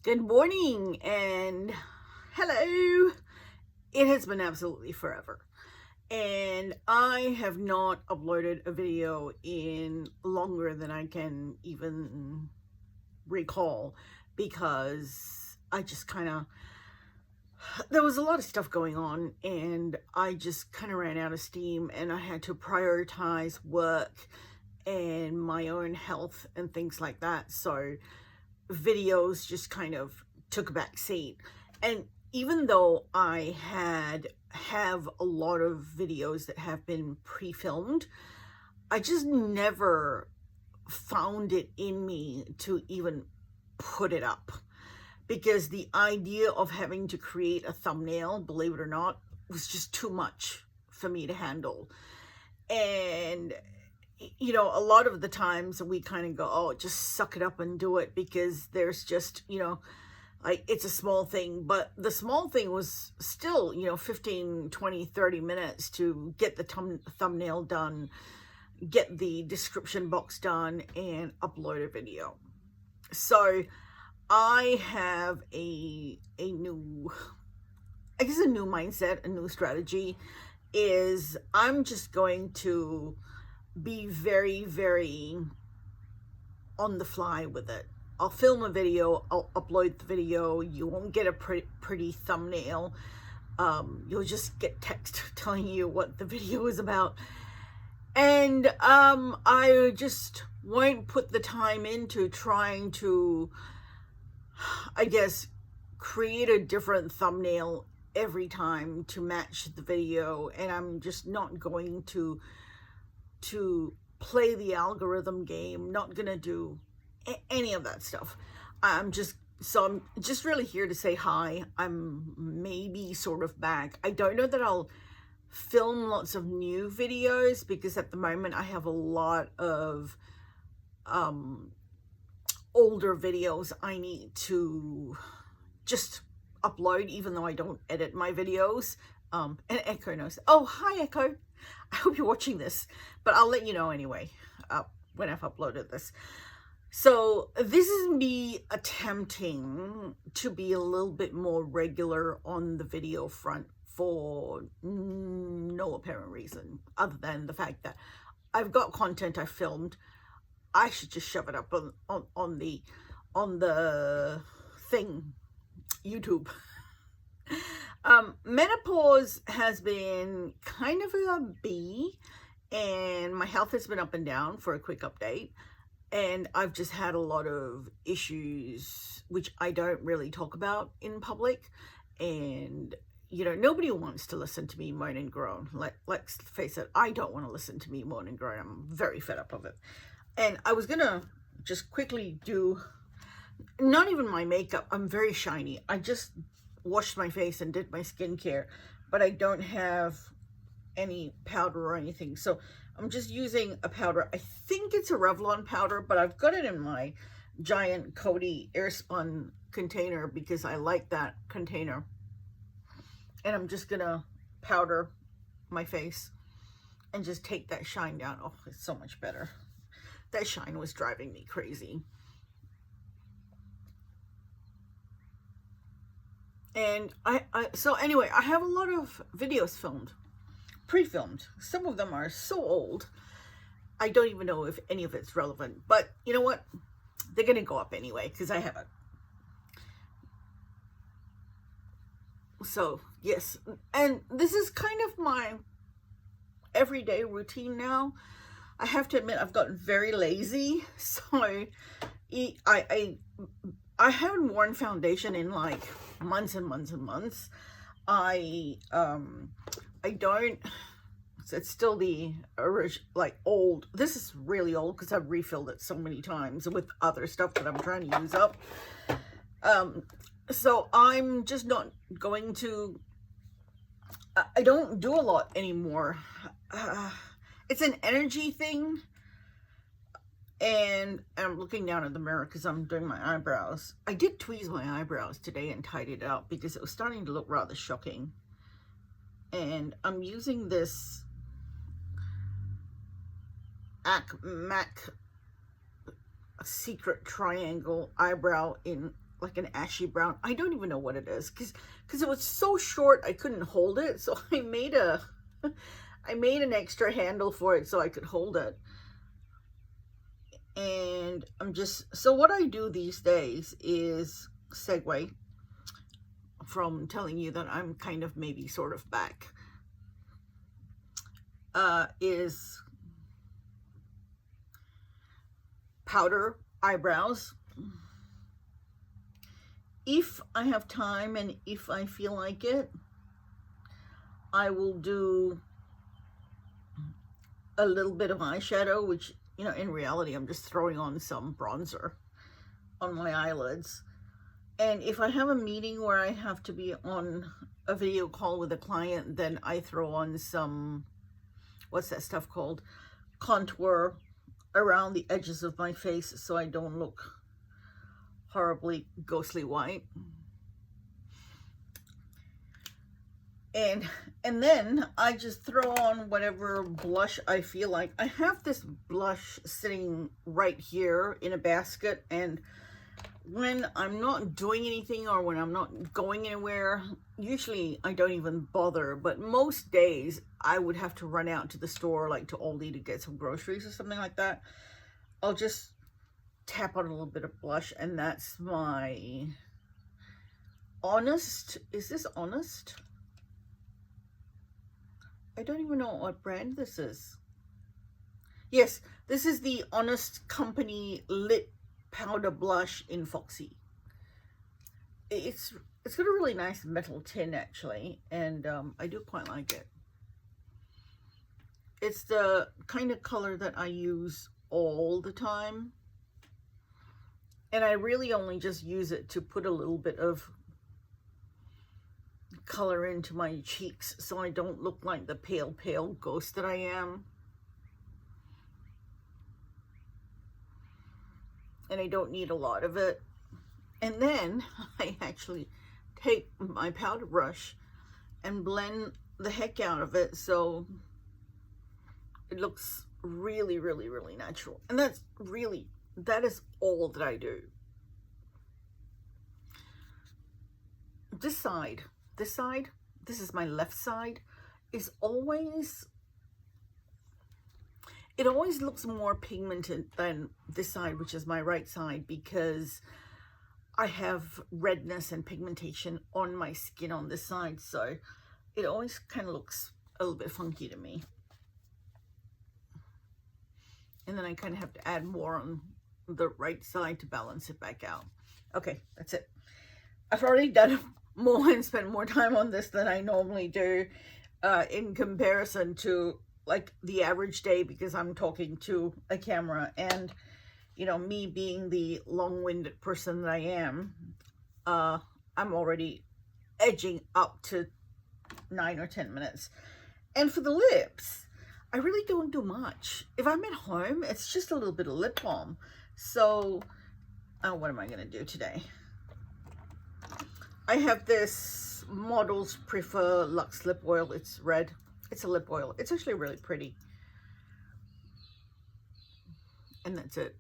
Good morning and hello. It has been absolutely forever. And I have not uploaded a video in longer than I can even recall because I just there was a lot of stuff going on and I just kind of ran out of steam and I had to prioritize work and my own health and things like that. So videos just kind of took a back seat. And even though I have a lot of videos that have been pre-filmed, I just never found it in me to even put it up, because the idea of having to create a thumbnail, believe it or not, was just too much for me to handle. And you know, a lot of the times we kind of go, oh, just suck it up and do it, because there's just, you know, like, it's a small thing. But the small thing was still, you know, 15, 20, 30 minutes to get the thumbnail done, get the description box done, and upload a video. So I have a new mindset, a new strategy. Is I'm just going to be very, very on the fly with it. I'll film a video, I'll upload the video. You won't get a pretty thumbnail. You'll just get text telling you what the video is about. And I just won't put the time into trying to, I guess, create a different thumbnail every time to match the video. And I'm just not going to play the algorithm game, not gonna do any of that stuff. I'm just really here to say hi. I'm maybe sort of back. I don't know that I'll film lots of new videos, because at the moment I have a lot of older videos I need to just upload, even though I don't edit my videos. And Echo knows. Oh, hi Echo. I hope you're watching this, but I'll let you know anyway when I've uploaded this. So this is me attempting to be a little bit more regular on the video front for no apparent reason, other than the fact that I've got content I filmed. I should just shove it up on the thing, YouTube. Menopause has been kind of a bee, and my health has been up and down. For a quick update, and I've just had a lot of issues which I don't really talk about in public. And you know, nobody wants to listen to me moan and groan. Let's face it, I don't want to listen to me moan and groan. I'm very fed up of it. And I was gonna just quickly do, not even my makeup. I'm very shiny. I just washed my face and did my skincare, but I don't have any powder or anything. So I'm just using a powder. I think it's a Revlon powder, but I've got it in my giant Coty airspun container because I like that container. And I'm just gonna powder my face and just take that shine down. Oh, it's so much better. That shine was driving me crazy. And so anyway, I have a lot of videos filmed, pre-filmed. Some of them are so old, I don't even know if any of it's relevant. But you know what? They're going to go up anyway, because I have it. So, yes. And this is kind of my everyday routine now. I have to admit, I've gotten very lazy. So, I haven't worn foundation in like months and months and months. I don't, it's still the original, like old. This is really old because I've refilled it so many times with other stuff that I'm trying to use up. So I'm just not going to, I don't do a lot anymore. It's an energy thing. And I'm looking down at the mirror because I'm doing my eyebrows. I did tweeze my eyebrows today and tidied it up because it was starting to look rather shocking. And I'm using this MAC Secret Triangle eyebrow in like an ashy brown. I don't even know what it is because it was so short I couldn't hold it. So I made an extra handle for it so I could hold it. And so what I do these days is segue from telling you that I'm kind of maybe sort of back. Is powder eyebrows. If I have time and if I feel like it, I will do a little bit of eyeshadow, which, you know, in reality, I'm just throwing on some bronzer on my eyelids. And if I have a meeting where I have to be on a video call with a client, then I throw on some, what's that stuff called? Contour around the edges of my face so I don't look horribly ghostly white. And then I just throw on whatever blush I feel like. I have this blush sitting right here in a basket, and when I'm not doing anything or when I'm not going anywhere, usually I don't even bother, but most days I would have to run out to the store, like to Aldi, to get some groceries or something like that. I'll just tap on a little bit of blush, and that's my Honest. Is this Honest? I don't even know what brand this is. Yes, this is the Honest Company Lit Powder Blush in Foxy. It's got a really nice metal tin, actually, and I do quite like it. It's the kind of color that I use all the time, and I really only just use it to put a little bit of color into my cheeks so I don't look like the pale ghost that I am. And I don't need a lot of it. And then I actually take my powder brush and blend the heck out of it so it looks really, really, really natural. And that is all that I do. This side, this is my left side, is always, it always looks more pigmented than this side, which is my right side, because I have redness and pigmentation on my skin on this side, so it always kind of looks a little bit funky to me. And then I kind of have to add more on the right side to balance it back out. Okay, that's it. I've already done more and spent more time on this than I normally do in comparison to like the average day, because I'm talking to a camera, and you know, me being the long-winded person that I am, I'm already edging up to 9 or 10 minutes. And for the lips, I really don't do much. If I'm at home, it's just a little bit of lip balm. So what am I gonna do today? I have this Models Prefer Luxe Lip Oil. It's red. It's a lip oil. It's actually really pretty. And that's it.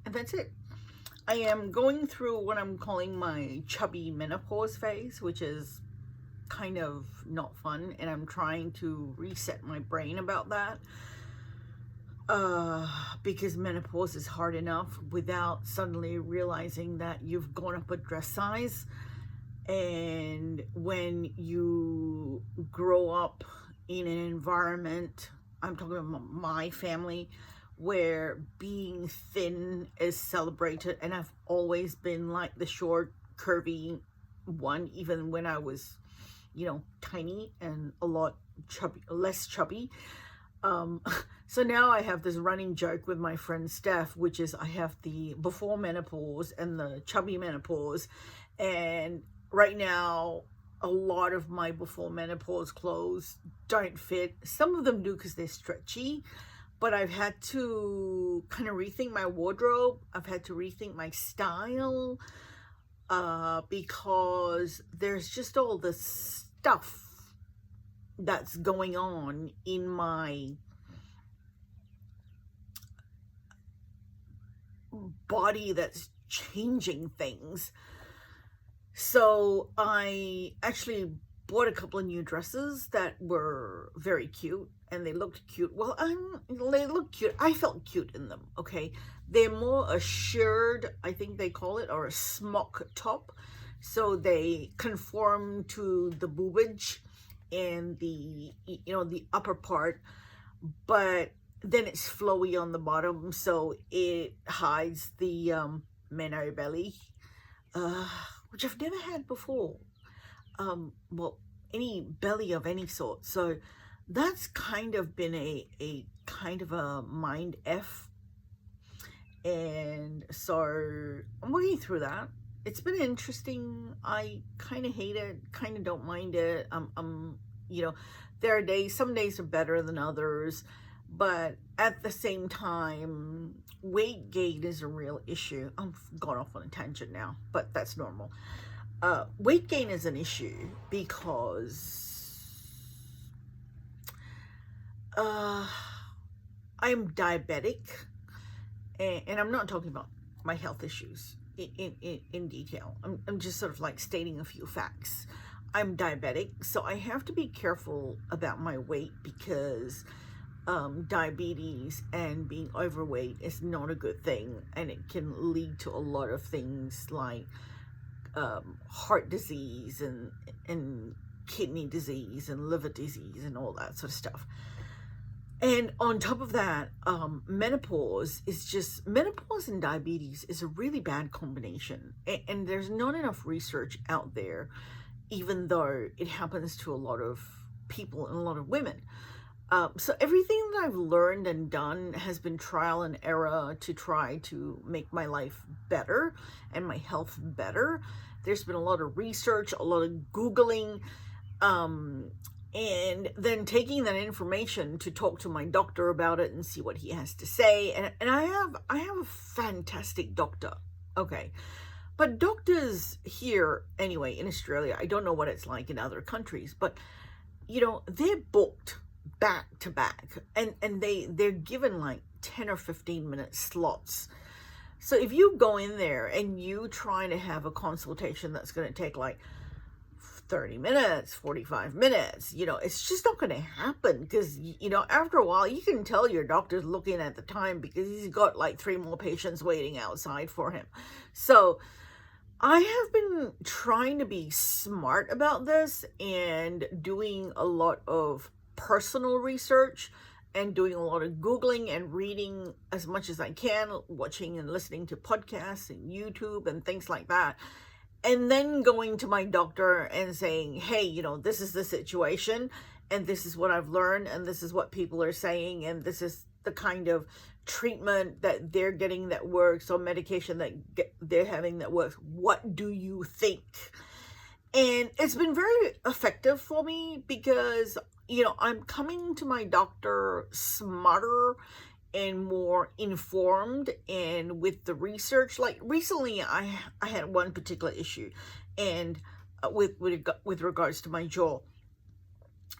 And that's it. I am going through what I'm calling my chubby menopause phase, which is kind of not fun, and I'm trying to reset my brain about that, because menopause is hard enough without suddenly realizing that you've gone up a dress size. And when you grow up in an environment, I'm talking about my family, where being thin is celebrated, and I've always been like the short, curvy one, even when I was, you know, tiny and a lot chubby, less chubby. So now I have this running joke with my friend Steph, which is I have the before menopause and the chubby menopause. And right now, a lot of my before menopause clothes don't fit. Some of them do because they're stretchy, but I've had to kind of rethink my wardrobe. I've had to rethink my style, because there's just all this stuff that's going on in my body that's changing things. So I actually bought a couple of new dresses that were very cute, and they looked cute. Well, they look cute. I felt cute in them, okay? They're more a sheared, I think they call it, or a smock top. So they conform to the boobage and the, the upper part, but then it's flowy on the bottom, so it hides the manno belly, which I've never had before. Well, any belly of any sort. So that's kind of been a kind of a mind F. And so I'm working through that. It's been interesting. I kind of hate it, kind of don't mind it. There are days, some days are better than others, but at the same time, weight gain is a real issue. I've gone off on a tangent now, but that's normal. Weight gain is an issue because I'm diabetic, and I'm not talking about my health issues in detail. I'm just sort of like stating a few facts. I'm diabetic, so I have to be careful about my weight because diabetes and being overweight is not a good thing, and it can lead to a lot of things like heart disease and kidney disease and liver disease and all that sort of stuff. And on top of that, menopause and diabetes is a really bad combination, and there's not enough research out there, even though it happens to a lot of people and a lot of women. So everything that I've learned and done has been trial and error to try to make my life better and my health better. There's been a lot of research, a lot of Googling, and then taking that information to talk to my doctor about it and see what he has to say. And I have a fantastic doctor, okay? But doctors here, anyway, in Australia, I don't know what it's like in other countries, but, they're booked back to back, and they're given like 10 or 15 minute slots. So if you go in there and you try to have a consultation that's going to take like 30 minutes, 45 minutes, it's just not going to happen, because, after a while you can tell your doctor's looking at the time because he's got like 3 more patients waiting outside for him. So I have been trying to be smart about this and doing a lot of personal research and doing a lot of Googling and reading as much as I can, watching and listening to podcasts and YouTube and things like that. And then going to my doctor and saying, hey, this is the situation, and this is what I've learned, and this is what people are saying, and this is the kind of treatment that they're getting that works, or medication that they're having that works. What do you think? And it's been very effective for me because, I'm coming to my doctor smarter and more informed, and with the research. Like recently I had one particular issue, and with regards to my jaw,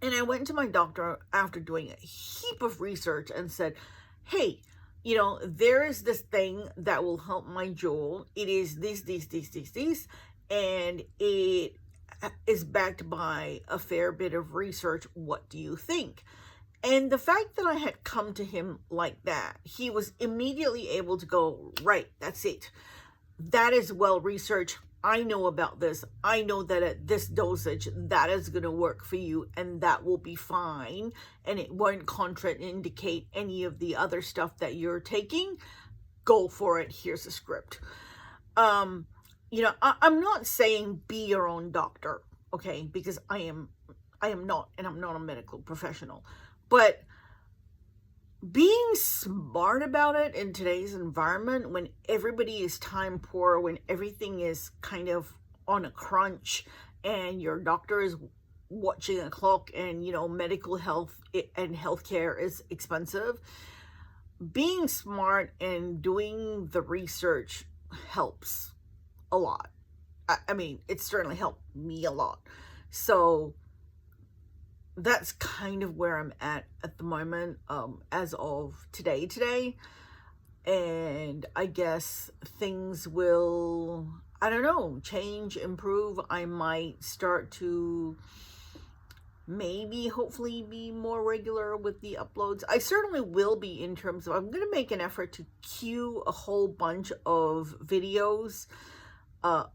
and I went to my doctor after doing a heap of research and said, hey, there is this thing that will help my jaw. It is this, and it is backed by a fair bit of research. What do you think? And the fact that I had come to him like that, he was immediately able to go, right, that's it. That is well researched. I know about this. I know that at this dosage, that is going to work for you, and that will be fine, and it won't contraindicate any of the other stuff that you're taking. Go for it. Here's a script. I'm not saying be your own doctor, okay? Because I am not, and I'm not a medical professional. But being smart about it in today's environment, when everybody is time poor, when everything is kind of on a crunch, and your doctor is watching a clock, and, medical health and healthcare is expensive, being smart and doing the research helps a lot. I mean, it certainly helped me a lot. So that's kind of where I'm at the moment, as of today. And I guess things will, I don't know, change, improve. I might start to maybe hopefully be more regular with the uploads. I certainly will be, in terms of, I'm going to make an effort to queue a whole bunch of videos,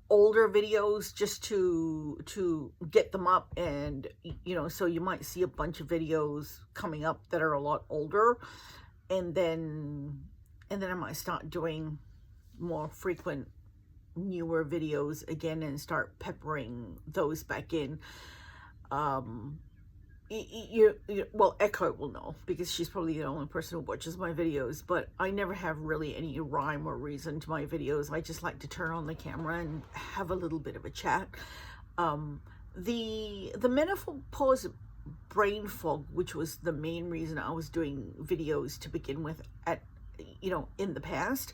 older videos, just to get them up. And you know, so you might see a bunch of videos coming up that are a lot older, and then I might start doing more frequent newer videos again and start peppering those back in. Well, 𝐒𝐿 will know, because she's probably the only person who watches my videos, but I never have really any rhyme or reason to my videos. I just like to turn on the camera and have a little bit of a chat. The menopause brain fog, which was the main reason I was doing videos to begin with in the past,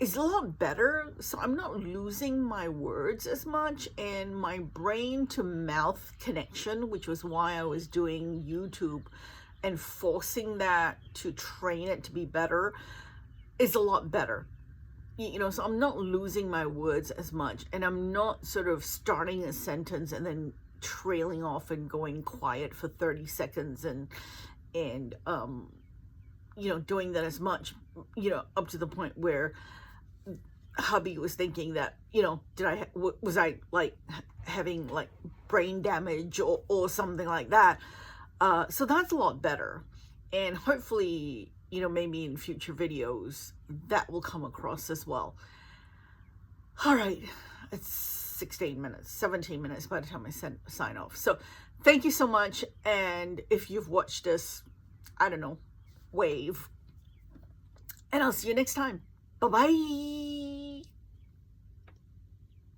is a lot better. So I'm not losing my words as much, and my brain to mouth connection, which was why I was doing YouTube and forcing that to train it to be better, is a lot better. So I'm not losing my words as much, and I'm not sort of starting a sentence and then trailing off and going quiet for 30 seconds and doing that as much, up to the point where Hubby was thinking that, was I like having like brain damage or something like that. So that's a lot better. And hopefully, maybe in future videos that will come across as well. All right. It's 17 minutes by the time I sign off. So thank you so much. And if you've watched this, I don't know, wave, and I'll see you next time. Bye-bye.